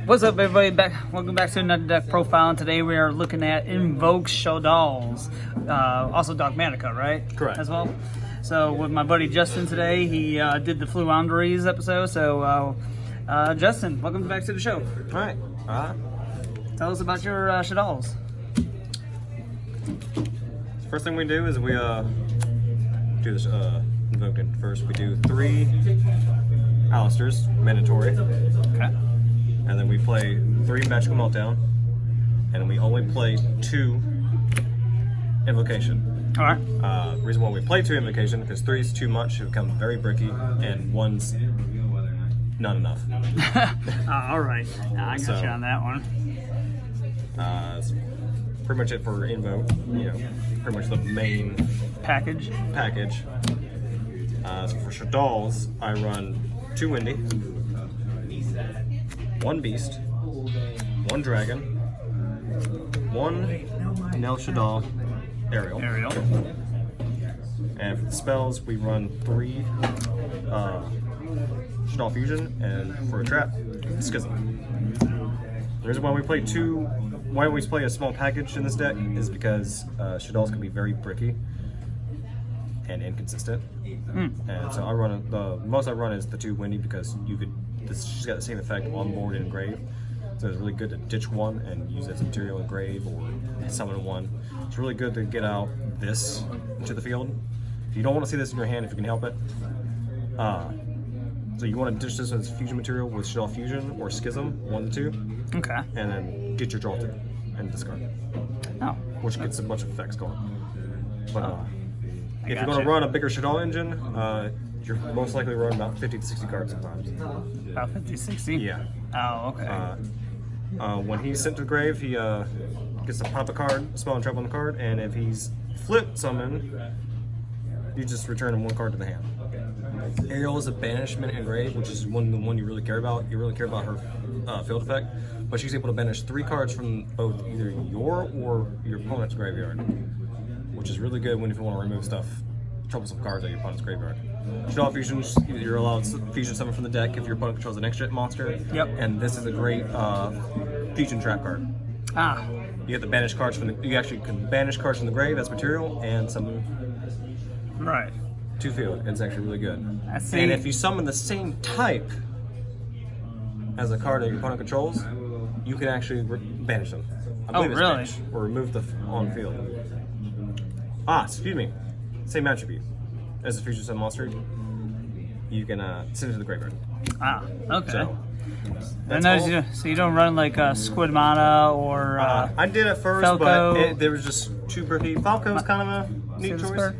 What's up, everybody? Welcome back to another deck profile. And today we are looking at Invoked Shaddolls, also Dogmatika, right? Correct. As well. So with my buddy Justin today, he did the Fluanderies episode. So Justin, welcome back to the show. All right. Tell us about your Shaddolls. First thing we do is we do this invoked in first. We do 3 Alistairs, mandatory. Okay. And then we play 3 Magical Meltdown. And we only play 2 Invocation. All right. Reason why we play 2 Invocation, because 3 is too much, it becomes very bricky, and 1's not enough. All right. I got you on that one. It's pretty much it for Invoke, pretty much the main package. So for Shaddolls, I run 2 Windy, 1 Beast, 1 Dragon, 1 Nell Shaddoll Aerial. And for the spells, we run 3 Shaddoll Fusion, and for a trap, Schism. The reason why we play why we play a small package in this deck is because Shaddolls can be very bricky and inconsistent. And so I run the most I run is the 2 Windy, because she's got the same effect on board and grave. So it's really good to ditch 1 and use it as a material in grave, or summon 1. It's really good to get out this into the field. If you don't want to see this in your hand, if you can help it. So you want to ditch this as fusion material with Shaddoll Fusion or Schism, 1 of the 2. Okay. And then get your draw 2 and discard. Oh. Which gets a bunch of effects going. But if you're going gotcha. to run a bigger Shaddoll engine, you're most likely to run about 50 to 60 cards sometimes. About 50, 60? Yeah. Oh, okay. When he's sent to the grave, he gets to pop a card, a spell and trap on the card, and if he's flip summoned, you just return him 1 card to the hand. Ariel is a banishment in grave, which is the one you really care about. You really care about her field effect, but she's able to banish 3 cards from both either your or your opponent's graveyard, which is really good if you want to remove troublesome cards out of your opponent's graveyard. Shaddoll Fusions, you're allowed to fusion summon from the deck if your opponent controls an extra monster. Yep. And this is a great fusion trap card. Ah. You get the banish cards you actually can banish cards from the grave as material and summon Right. to field. It's actually really good. I see. And if you summon the same type as a card that your opponent controls, you can actually banish them. I believe it's really? banish, or remove the on field. Excuse me. Same attribute as a fusion summon monster. You can send it to the graveyard. Ah, okay. So, So you don't run like Squidmata or I did at first, Falco. but there was just too bricky. Falco's kind of a neat choice.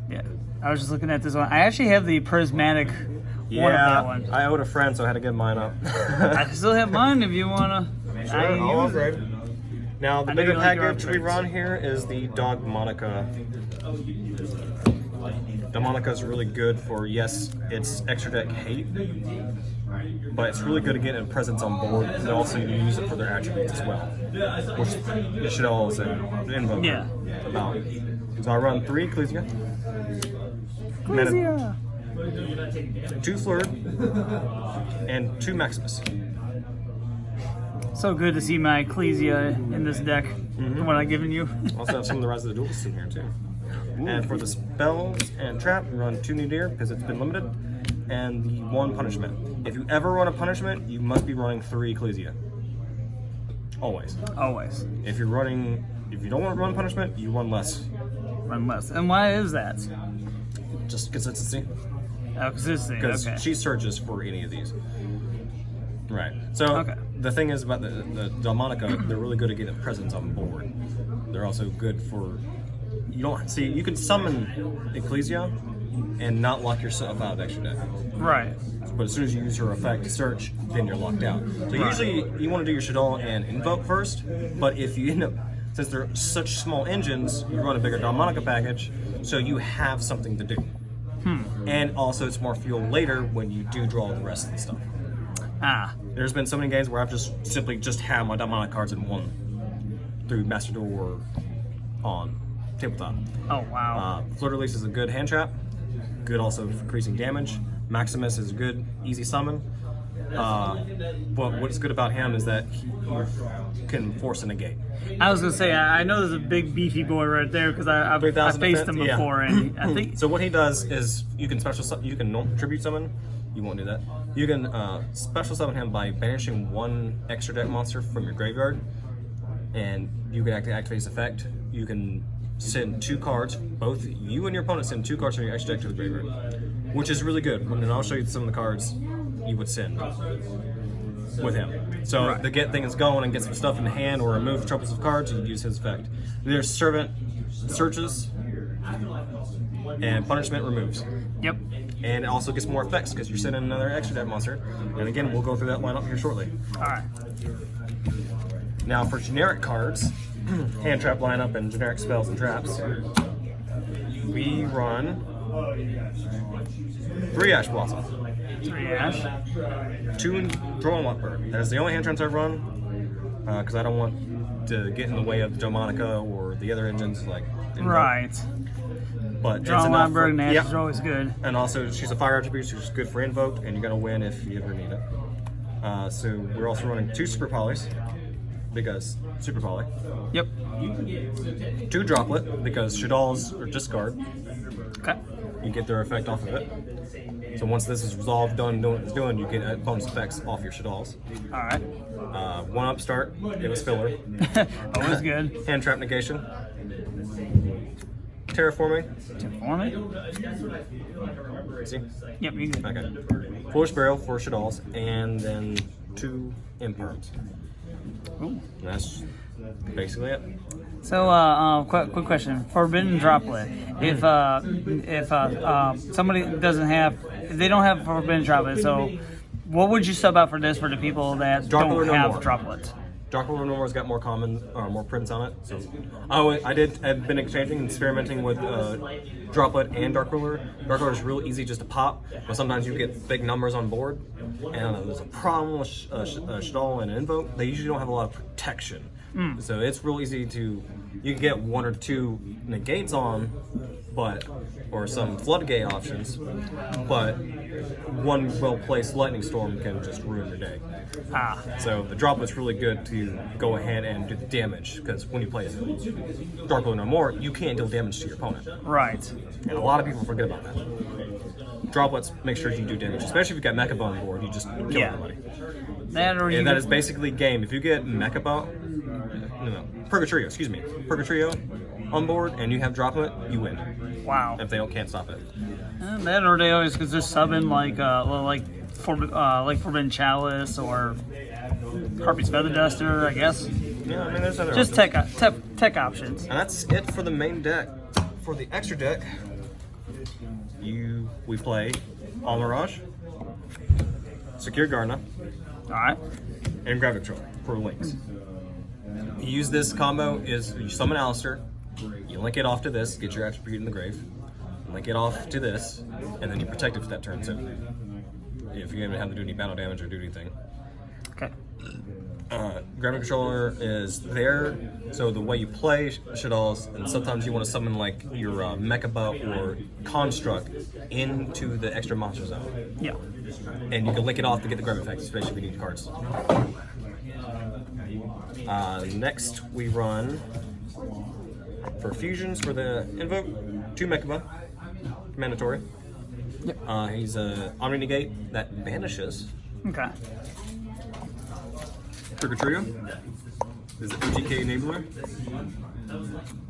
Yeah, I was just looking at this one. I actually have the prismatic one of that one. I owed a friend, so I had to get mine up. I still have mine if you wanna. Sure, all great. Now the I know bigger you like your package we run here is the Dogmatika. Dogmatika is really good for, yes, it's extra deck hate, but it's really good to get a presence on board, and also you use it for their attributes as well, which it should all say Invoke about. So I run 3 Ecclesia, 2 Flirt, and 2 Maximus. So good to see my Ecclesia in this deck. What I've given you. Also have some of the Rise of the Duelists in here too. And for the spells and trap, we run 2 Nadir because it's been limited, and the 1 punishment. If you ever run a punishment, you must be running 3 Ecclesia. Always. Always. If you don't want to run punishment, you run less. Run less. And why is that? Just consistency. Oh, consistency. Because Okay. she searches for any of these. Right. So the thing is about the Dogmatika, they're really good at getting a presence on board. They're also good for you can summon Ecclesia and not lock yourself out of extra deck. Right. But as soon as you use her effect to search, then you're locked out. So usually you want to do your Shaddoll and Invoke first, but if you end up, since they're such small engines, you run a bigger Dogmatika package, so you have something to do. And also it's more fuel later when you do draw the rest of the stuff. There's been so many games where I've simply had my Dogmatika cards in 1 through Master Duel or on tabletop. Oh, wow. Flirt Release is a good hand trap. Good also for increasing damage. Maximus is a good, easy summon. But what's good about him is that he can force a negate. I was gonna say, I know there's a big beefy boy right there because I 3,000 faced him defense, yeah. before, and I think So what he does is you can tribute summon. You won't do that. You can special summon him by banishing one extra deck monster from your graveyard, and you can activate his effect. You can send 2 cards. Both you and your opponent send 2 cards from your extra deck to the graveyard, which is really good. And I'll show you some of the cards you would send with him. So the get thing is going and get some stuff in the hand or remove troubles of cards, you use his effect. There's Servant Searches and Punishment Removes. Yep. And it also gets more effects because you're sending another extra deck monster. And again, we'll go through that lineup here shortly. Alright. Now for generic cards, hand trap lineup and generic spells and traps, we run 3 Ash Blossom. 3 Ash. 2 Drone Lockbird. That is the only hand traps I've run because I don't want to get in the way of Dogmatika or the other engines like Invoked. Right. But Drone Lockbird and Ash yeah. is always good. And also, she's a fire attribute, so she's good for Invoked, and you're going to win if you ever need it. So we're also running 2 Super Polys, because Super Poly. Yep. 2 Droplet, because Shaddolls are discard. Okay. You get their effect off of it. So once this is resolved, doing what it's doing, you get opponent's effects off your Shaddolls. Alright. 1 Upstart, it was filler. Always good. Hand Trap Negation. Terraforming. See? Yep, you good. Okay. Foolish Burial for Shaddolls, and then 2 Imperms. Ooh. That's basically it. So, quick question: Forbidden Droplet. If somebody doesn't have, if they don't have Forbidden Droplet, so what would you sub out for this for the people that Droplet don't have no more. Droplets? Darkroller no more's got more common or more prints on it. So, I've been experimenting with Droplet and Darkroller. Darkroller is real easy just to pop, but sometimes you get big numbers on board, and there's a problem with Shaddoll and Invoke. They usually don't have a lot of protection, so it's real easy to you can get 1 or 2 negates on, or some floodgate options, but one well-placed lightning storm can just ruin your day. So the Droplet's really good to go ahead and do the damage, because when you play Darkroller no more, you can't deal damage to your opponent. Right. And a lot of people forget about that. Droplets make sure you do damage, especially if you've got Mechabone on board, you just kill everybody. And that is basically game. If you get Purgatrio on board and you have Droplet, you win. Wow. If they can't stop it. That or they always could just sub in like Forbidden Chalice or Harpy's Feather Duster, I guess. Yeah, I mean there's other just options. tech options. And that's it for the main deck. For the extra deck, we play All Mirage, Secure Gardener, Alright. and Gravity Control for links. You use this combo is you summon Alistair, you link it off to this, get your attribute in the grave, link it off to this, and then you protect it for that turn too. If you haven't had to do any battle damage or do anything. Okay. Gravity Controller is there, so the way you play Shaddolls, and sometimes you want to summon like your Mechaba or Construct into the extra monster zone. Yeah. And you can link it off to get the grab effect, especially if you need cards. Next, we run for fusions for the Invoke, 2 Mechaba, mandatory. Yep. He's a Omni Negate that vanishes. Okay. Purgatrio is an OTK enabler.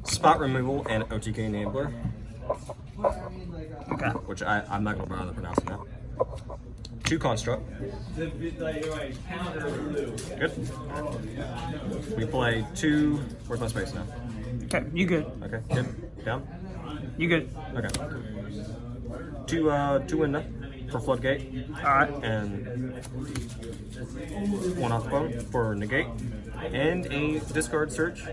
Spot removal and OTK enabler. Okay. Which I'm not going to bother pronouncing that. 2 Construct. Good. We play 2. Where's my space now? Okay, you good. Okay, good. Down? You good. Okay. 2 Winda for Floodgate. Alright. And 1 off the bone for Negate. And a Discard Search.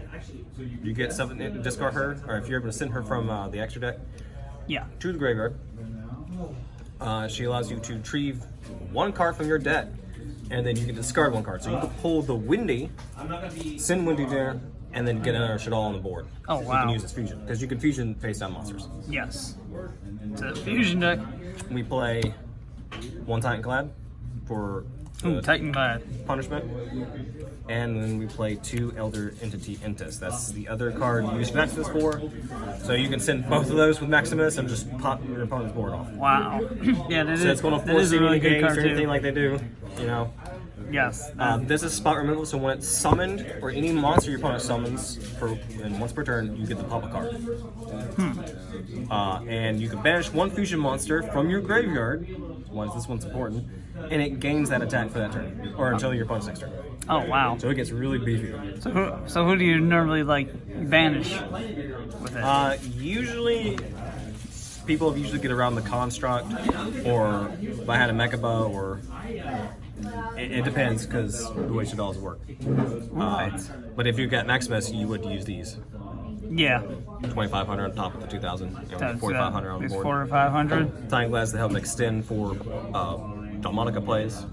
You get 7, discard her, or if you're able to send her from the extra deck to the graveyard. She allows you to retrieve 1 card from your deck, and then you can discard 1 card. So you can pull the Windy, send Windy there, and then get another Shaddoll on the board. Oh, You wow. can use as fusion, because you can fusion face down monsters. Yes. It's a fusion deck. We play 1 Titanclad for Ooh, Titan Glad. Punishment. And then we play 2 Elder Entity Intis. That's the other card you use Maximus for. So you can send both of those with Maximus and just pop your opponent's board off. Wow. Yeah, that So it's going to force any games or anything like they do, you know. Yes. This is spot removal, so when it's summoned, or any monster your opponent summons, and once per turn, you get to pop a card. And you can banish 1 fusion monster from your graveyard, this one's important, and it gains that attack for that turn, or until your opponent's next turn. Oh, wow. So it gets really beefy. So who do you normally, like, banish with it? Usually, people usually get around the Construct, or if I had a Mechaba, or... It depends, because the way Shaddolls work. Right. But if you got Maximus, you would use these. Yeah. 2,500 on top of the 2,000. 4,500 on the board. 4 or 500. Time Glass to help extend for Dogmatika plays.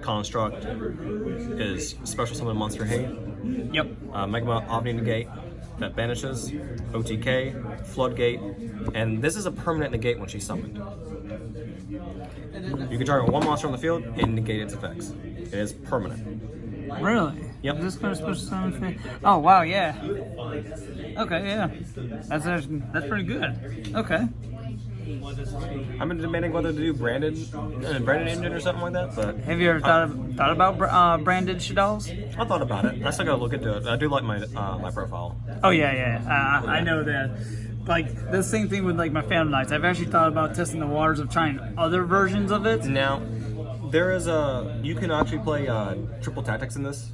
Construct is special summon monster hate. Yep. Megama Omni Negate that banishes. OTK, Floodgate, and this is a permanent negate when she's summoned. You can target 1 monster on the field and negate its effects. It is permanent. Really? Yep. Is this kind of supposed to sound? Oh wow, yeah. Okay, yeah. That's pretty good. Okay. I've been debating whether to do branded engine or something like that, but Have you ever thought about branded Shaddolls? I thought about it. I still gotta look into it. I do like my my profile. Oh yeah. I know that. Like the same thing with like my Phantom Knights. I've actually thought about testing the waters of trying other versions of it. Now, there is you can actually play triple tactics in this.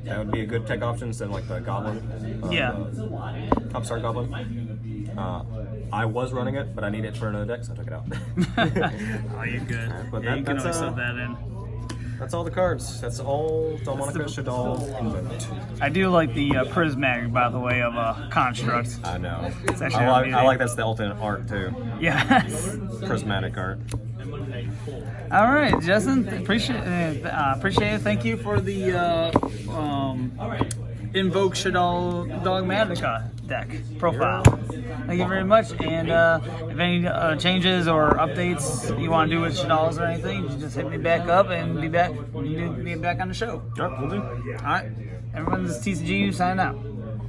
That would be a good tech option instead of like the Goblin. Yeah. Upstart Goblin. I was running it, but I need it for another deck, so I took it out. Oh, you're good. But Yeah, you can that's, always sub that in. That's all the cards. That's all Dogmatika Shaddoll Invoked. I do like the prismatic, by the way, of Construct. I know. It's actually I like that's the alternate art too. Yes. Prismatic art. All right, Justin. Appreciate it. Thank you for the Invoked Shaddoll Dogmatika deck profile. Thank you very much. And if any changes or updates you want to do with Shaddolls or anything, just hit me back up and be back on the show. All right, we'll do. All right. Everyone, this is TCG signing out.